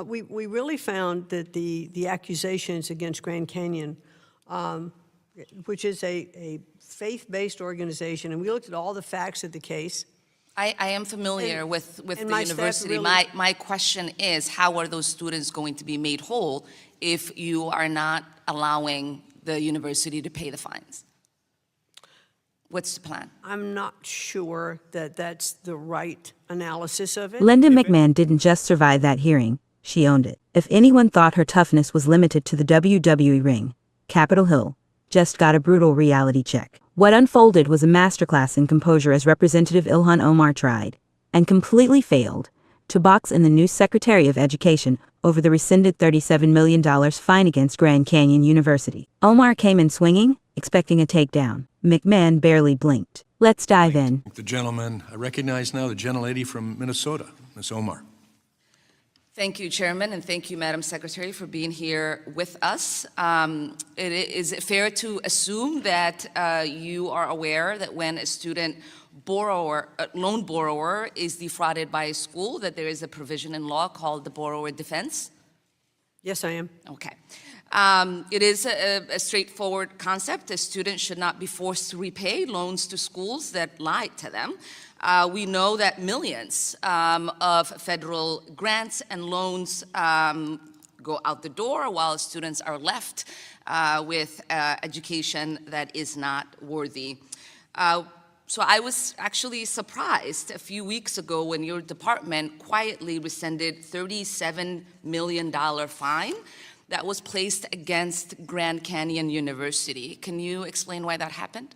We really found that the accusations against Grand Canyon, which is a faith-based organization, and we looked at all the facts of the case. I am familiar with the university. Really, my question is, how are those students going to be made whole if you are not allowing the university to pay the fines? What's the plan? I'm not sure that that's the right analysis of it. Linda McMahon didn't just survive that hearing, she owned it. If anyone thought her toughness was limited to the WWE ring, Capitol Hill just got a brutal reality check. What unfolded was a masterclass in composure as Representative Ilhan Omar tried, and completely failed, to box in the new Secretary of Education over the rescinded $37 million fine against Grand Canyon University. Omar came in swinging, expecting a takedown. McMahon barely blinked. Let's dive in. The gentleman, I recognize now the gentlelady from Minnesota, Ms. Omar. Thank you, Chairman, and thank you, Madam Secretary, for being here with us. Is it fair to assume that you are aware that when a loan borrower is defrauded by a school, that there is a provision in law called the borrower defense? Yes, I am. Okay. It is a straightforward concept. A student should not be forced to repay loans to schools that lied to them. We know that millions of federal grants and loans go out the door while students are left with education that is not worthy. So I was actually surprised a few weeks ago when your department quietly rescinded $37 million fine that was placed against Grand Canyon University. Can you explain why that happened?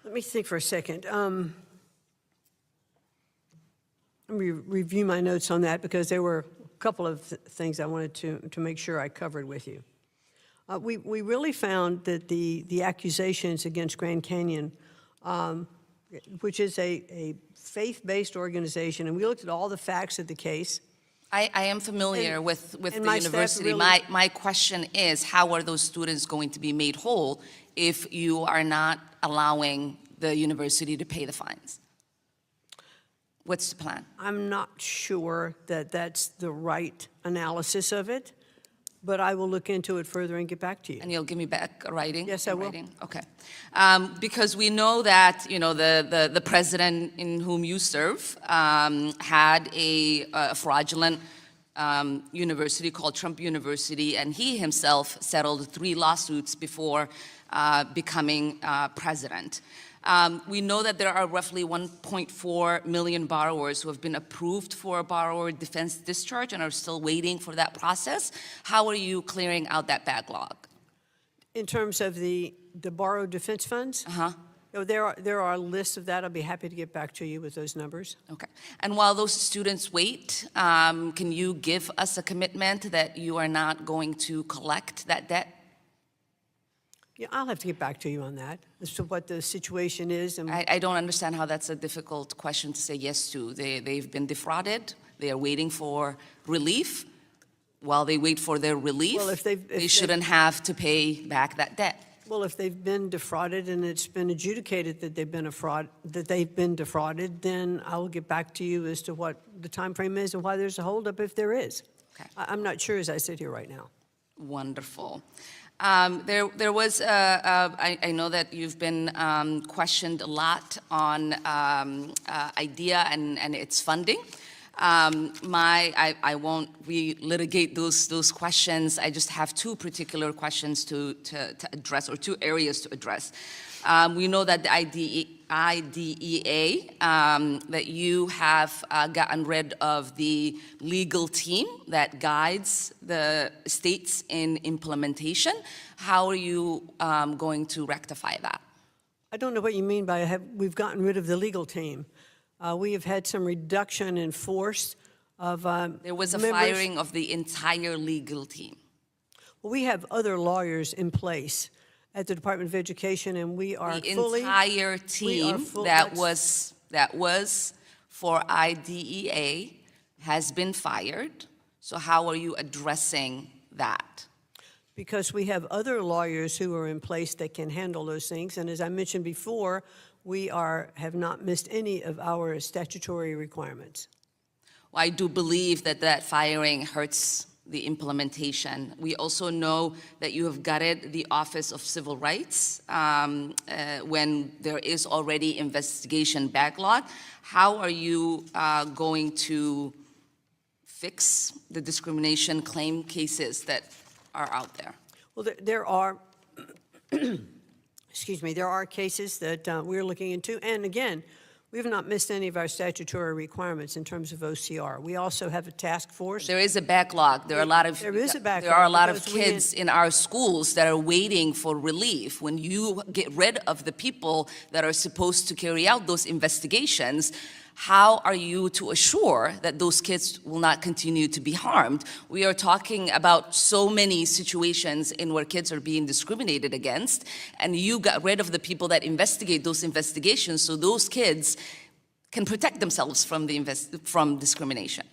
Let me think for a second. Let me review my notes on that because there were a couple of things I wanted to make sure I covered with you. We really found that the accusations against Grand Canyon, which is a faith-based organization, and we looked at all the facts of the case. I am familiar with the university. Really, my question is, how are those students going to be made whole if you are not allowing the university to pay the fines? What's the plan? I'm not sure that that's the right analysis of it, but I will look into it further and get back to you. And you'll give me back a writing? Yes, I will. Writing? Okay. Because we know that, you know, the president in whom you serve had a fraudulent university called Trump University, and he himself settled 3 lawsuits before becoming president. We know that there are roughly 1.4 million borrowers who have been approved for a borrower defense discharge and are still waiting for that process. How are you clearing out that backlog? In terms of the borrowed defense funds? There are lists of that. I'll be happy to get back to you with those numbers. Okay. And while those students wait, can you give us a commitment that you are not going to collect that debt? Yeah, I'll have to get back to you on that as to what the situation is. And I don't understand how that's a difficult question to say yes to. They've been defrauded. They are waiting for relief. While they wait for their relief, well, if they shouldn't have to pay back that debt. Well, if they've been defrauded and it's been adjudicated that they've been defrauded, then I will get back to you as to what the time frame is and why there's a holdup if there is. Okay. I'm not sure as I sit here right now. Wonderful. There was, I know that you've been questioned a lot on IDEA and its funding. I won't re-litigate those questions. I just have 2 particular questions to address, or 2 areas to address. We know that the IDEA, that you have gotten rid of the legal team that guides the states in implementation. How are you going to rectify that? I don't know what you mean by we've gotten rid of the legal team. We have had some reduction in force of There was a members. firing of the entire legal team. Well, we have other lawyers in place at the Department of Education, and we are The fully... entire team that was for IDEA has been fired. So how are you addressing that? Because we have other lawyers who are in place that can handle those things. And as I mentioned before, we have not missed any of our statutory requirements. I do believe that that firing hurts the implementation. We also know that you have gutted the Office of Civil Rights when there is already investigation backlog. How are you going to fix the discrimination claim cases that are out there? Well, there are, excuse me, there are cases that we're looking into. And again, we have not missed any of our statutory requirements in terms of OCR. We also have a task force. There is a backlog. There are a lot of There is a backlog There are a lot of because we kids in our schools that are waiting for relief. When you get rid of the people that are supposed to carry out those investigations, how are you to assure that those kids will not continue to be harmed? We are talking about so many situations in where kids are being discriminated against, and you got rid of the people that investigate those investigations so those kids can protect themselves from from discrimination.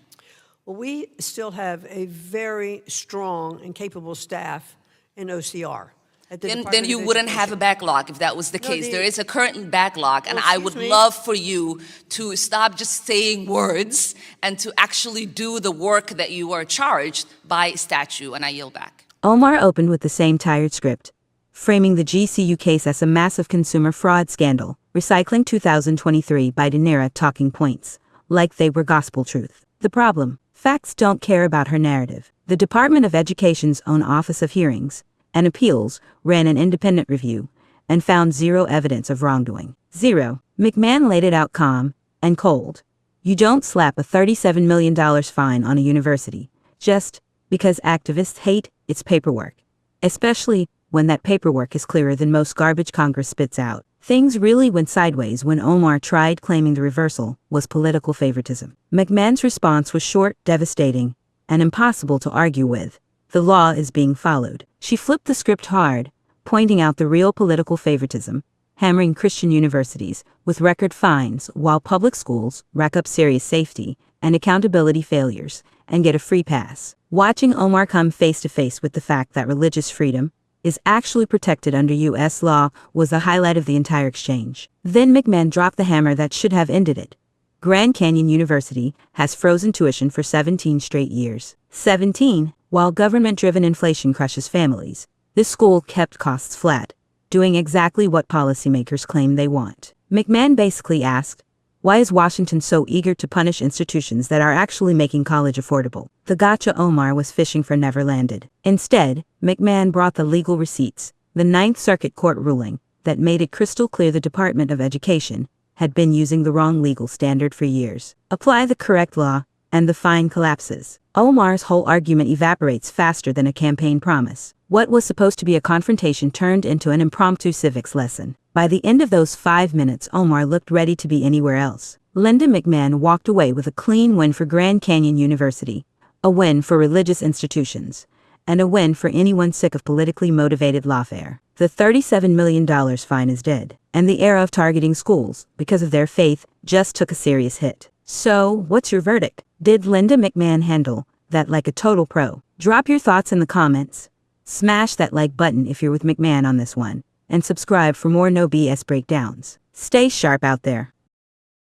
Well, we still have a very strong and capable staff in OCR. Then you wouldn't have a backlog if that was the case. There is a current backlog, and I would excuse me. love for you to stop just saying words and to actually do the work that you are charged by statute, and I yield back. Omar opened with the same tired script, framing the GCU case as a massive consumer fraud scandal, recycling 2023 Bidenera talking points, like they were gospel truth. The problem: facts don't care about her narrative. The Department of Education's own Office of Hearings and Appeals ran an independent review and found zero evidence of wrongdoing. Zero. McMahon laid it out calm and cold. You don't slap a $37 million fine on a university just because activists hate its paperwork, especially when that paperwork is clearer than most garbage Congress spits out. Things really went sideways when Omar tried, claiming the reversal was political favoritism. McMahon's response was short, devastating, and impossible to argue with. The law is being followed. She flipped the script hard, pointing out the real political favoritism, hammering Christian universities with record fines while public schools rack up serious safety and accountability failures and get a free pass. Watching Omar come face to face with the fact that religious freedom is actually protected under U.S. law was the highlight of the entire exchange. Then McMahon dropped the hammer that should have ended it. Grand Canyon University has frozen tuition for 17 straight years. 17. While government-driven inflation crushes families, this school kept costs flat, doing exactly what policymakers claim they want. McMahon basically asked, why is Washington so eager to punish institutions that are actually making college affordable? The gotcha Omar was fishing for never landed. Instead, McMahon brought the legal receipts, the Ninth Circuit Court ruling that made it crystal clear the Department of Education had been using the wrong legal standard for years. Apply the correct law, and the fine collapses. Omar's whole argument evaporates faster than a campaign promise. What was supposed to be a confrontation turned into an impromptu civics lesson. By the end of those 5 minutes, Omar looked ready to be anywhere else. Linda McMahon walked away with a clean win for Grand Canyon University, a win for religious institutions, and a win for anyone sick of politically motivated lawfare. The $37 million fine is dead, and the era of targeting schools because of their faith just took a serious hit. So, what's your verdict? Did Linda McMahon handle that like a total pro? Drop your thoughts in the comments. Smash that like button if you're with McMahon on this one, and subscribe for more no BS breakdowns. Stay sharp out there.